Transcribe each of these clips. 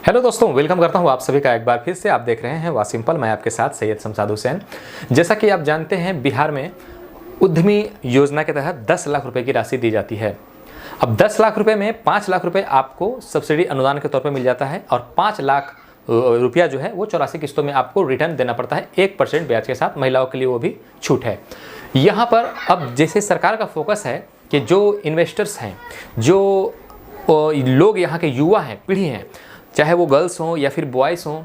Hello दोस्तों, welcome करता हूं आप सभी का एक बार फिर से। आप देख रहे हैं वासिम्पल, मैं आपके साथ सैयद शमशाद हुसैन। जैसा कि आप जानते हैं, बिहार में उद्यमी योजना के तहत 10 लाख रुपए की राशि दी जाती है। अब 10 लाख रुपए में 5 लाख रुपए आपको सब्सिडी अनुदान के तौर पर मिल जाता है और 5 लाख रुपया जो है वो 84 किस्तों में आपको रिटर्न देना पड़ता है 1% ब्याज के साथ। महिलाओं के लिए वो भी छूट है। यहाँ पर अब जैसे सरकार का फोकस है कि जो इन्वेस्टर्स हैं, जो लोग यहाँ के युवा हैं, पीढ़ी हैं, चाहे वो गर्ल्स हों या फिर बॉयज़ हों,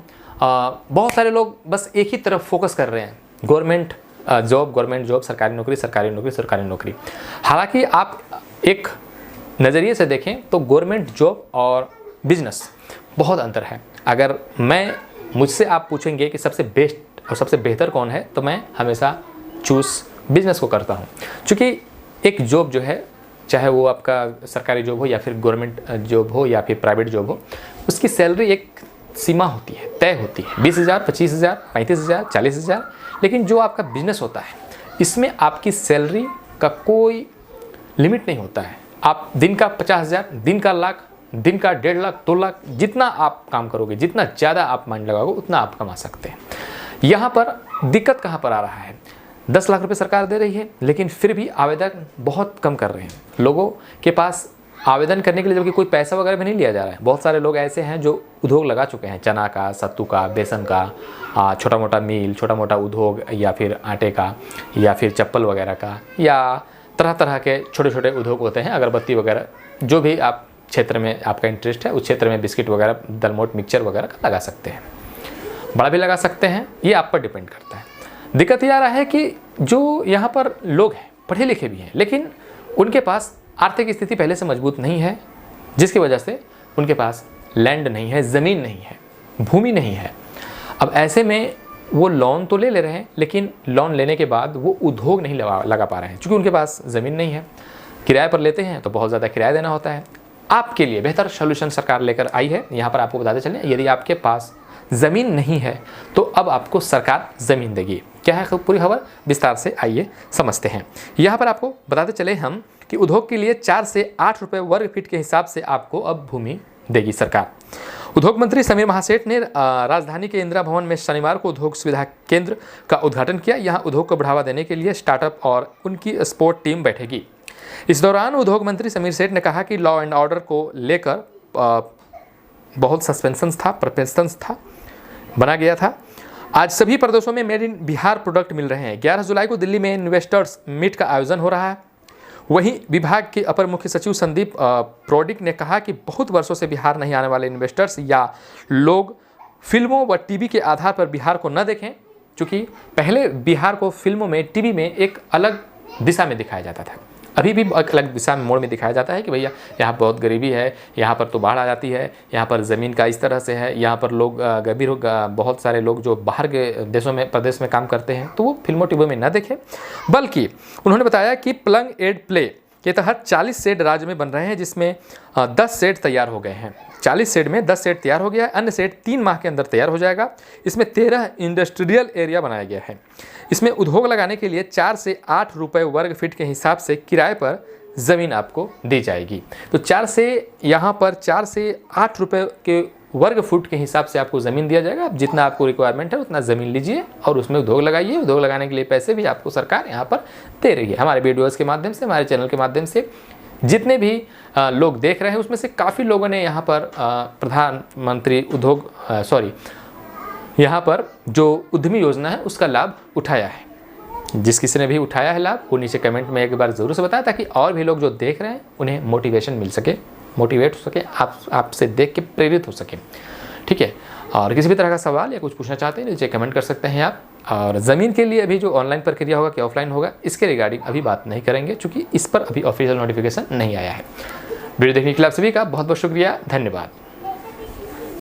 बहुत सारे लोग बस एक ही तरफ फोकस कर रहे हैं, गवर्नमेंट जॉब, सरकारी नौकरी। हालांकि आप एक नज़रिए से देखें तो गवर्नमेंट जॉब और बिजनेस बहुत अंतर है। अगर मुझसे आप पूछेंगे कि सबसे बेस्ट और सबसे बेहतर कौन है, तो मैं हमेशा चूज़ बिजनेस को करता हूँ। क्योंकि एक जॉब जो है, चाहे वो आपका सरकारी जॉब हो या फिर गवर्नमेंट जॉब हो या फिर प्राइवेट जॉब हो, उसकी सैलरी एक सीमा होती है, तय होती है, 20,000, 25,000, 35,000, 40,000। लेकिन जो आपका बिजनेस होता है, इसमें आपकी सैलरी का कोई लिमिट नहीं होता है। आप दिन का 50,000, दिन का लाख, दिन का 1.5 लाख, 2 लाख, जितना आप काम करोगे, जितना ज़्यादा आप माइंड लगाओगे, उतना आप कमा सकते हैं। यहाँ पर दिक्कत कहाँ पर आ रहा है? 10 लाख रुपए सरकार दे रही है, लेकिन फिर भी आवेदन बहुत कम कर रहे हैं। लोगों के पास आवेदन करने के लिए जबकि कोई पैसा वगैरह भी नहीं लिया जा रहा है। बहुत सारे लोग ऐसे हैं जो उद्योग लगा चुके हैं, चना का, सत्तू का, बेसन का, छोटा मोटा मिल, छोटा मोटा उद्योग, या फिर आटे का, या फिर चप्पल वगैरह का, या तरह तरह के छोटे छोटे उद्योग होते हैं, अगरबत्ती वगैरह। जो भी आप क्षेत्र में आपका इंटरेस्ट है, उस क्षेत्र में बिस्किट वगैरह, दलमोट, मिक्सचर वगैरह का लगा सकते हैं, बड़ा भी लगा सकते हैं। ये आप पर डिपेंड करता है। दिक्कत ये आ रहा है कि जो यहाँ पर लोग हैं, पढ़े लिखे भी हैं, लेकिन उनके पास आर्थिक स्थिति पहले से मजबूत नहीं है, जिसकी वजह से उनके पास लैंड नहीं है, ज़मीन नहीं है, भूमि नहीं है। अब ऐसे में वो लोन तो ले रहे हैं, लेकिन लोन लेने के बाद वो उद्योग नहीं लगा पा रहे हैं, क्योंकि उनके पास ज़मीन नहीं है। किराए पर लेते हैं तो बहुत ज़्यादा किराया देना होता है। आपके लिए बेहतर सोल्यूशन सरकार लेकर आई है। यहाँ पर आपको बताते चलें, यदि आपके पास ज़मीन नहीं है तो अब आपको सरकार ज़मीन देगी। क्या है पूरी खबर, विस्तार से आइए समझते हैं। यहाँ पर आपको बताते चले हम कि उद्योग के लिए 4 से 8 रुपये वर्ग फीट के हिसाब से आपको अब भूमि देगी सरकार। उद्योग मंत्री समीर महासेठ ने राजधानी के इंदिरा भवन में शनिवार को उद्योग सुविधा केंद्र का उद्घाटन किया। यहाँ उद्योग को बढ़ावा देने के लिए स्टार्टअप और उनकी स्पोर्ट टीम बैठेगी। इस दौरान उद्योग मंत्री समीर सेठ ने कहा कि लॉ एंड ऑर्डर को लेकर बहुत सस्पेंशंस था, बना गया था। आज सभी प्रदेशों में मेड इन बिहार प्रोडक्ट मिल रहे हैं। 11 जुलाई को दिल्ली में इन्वेस्टर्स मीट का आयोजन हो रहा है। वहीं विभाग के अपर मुख्य सचिव संदीप प्रोडिक ने कहा कि बहुत वर्षों से बिहार नहीं आने वाले इन्वेस्टर्स या लोग फिल्मों व टीवी के आधार पर बिहार को न देखें, क्योंकि पहले बिहार को फिल्मों में, टीवी में एक अलग दिशा में दिखाया जाता था। अभी भी एक अलग दिशा में, मोड़ में दिखाया जाता है कि भैया यहाँ बहुत गरीबी है, यहाँ पर तो बाढ़ आ जाती है, यहाँ पर ज़मीन का इस तरह से है, यहाँ पर लोग गरीब, बहुत सारे लोग जो बाहर के देशों में, प्रदेश में काम करते हैं, तो वो फिल्मों टीवी में न देखें। बल्कि उन्होंने बताया कि प्लग एड प्ले के तहत 40 शेड राज्य में बन रहे हैं, जिसमें 10 शेड तैयार हो गए हैं। 40 शेड में 10 शेड तैयार हो गया है। अन्य शेड 3 माह के अंदर तैयार हो जाएगा। इसमें 13 इंडस्ट्रियल एरिया बनाया गया है। इसमें उद्योग लगाने के लिए 4 से 8 रुपये वर्ग फीट के हिसाब से किराए पर ज़मीन आपको दी जाएगी। तो 4 से 8 रुपये के वर्ग फुट के हिसाब से आपको ज़मीन दिया जाएगा। अब जितना आपको रिक्वायरमेंट है उतना ज़मीन लीजिए और उसमें उद्योग लगाइए। उद्योग लगाने के लिए पैसे भी आपको सरकार यहाँ पर दे रही है। हमारे वीडियोज़ के माध्यम से, हमारे चैनल के माध्यम से जितने भी लोग देख रहे हैं, उसमें से काफ़ी लोगों ने यहाँ पर प्रधानमंत्री यहाँ पर जो उद्यमी योजना है उसका लाभ उठाया है। जिस किसी ने भी उठाया है लाभ, वो नीचे कमेंट में एक बार ज़रूर से बताएं, ताकि और भी लोग जो देख रहे हैं उन्हें मोटिवेशन मिल सके, मोटिवेट हो सके, आपसे देख के प्रेरित हो सके। ठीक है। और किसी भी तरह का सवाल या कुछ पूछना चाहते हैं, नीचे कमेंट कर सकते हैं आप। और ज़मीन के लिए अभी जो ऑनलाइन प्रक्रिया होगा कि ऑफलाइन होगा, इसके रिगार्डिंग अभी बात नहीं करेंगे, क्योंकि इस पर अभी ऑफिशियल नोटिफिकेशन नहीं आया है। वीडियो देखने के लिए आप सभी का बहुत बहुत शुक्रिया, धन्यवाद।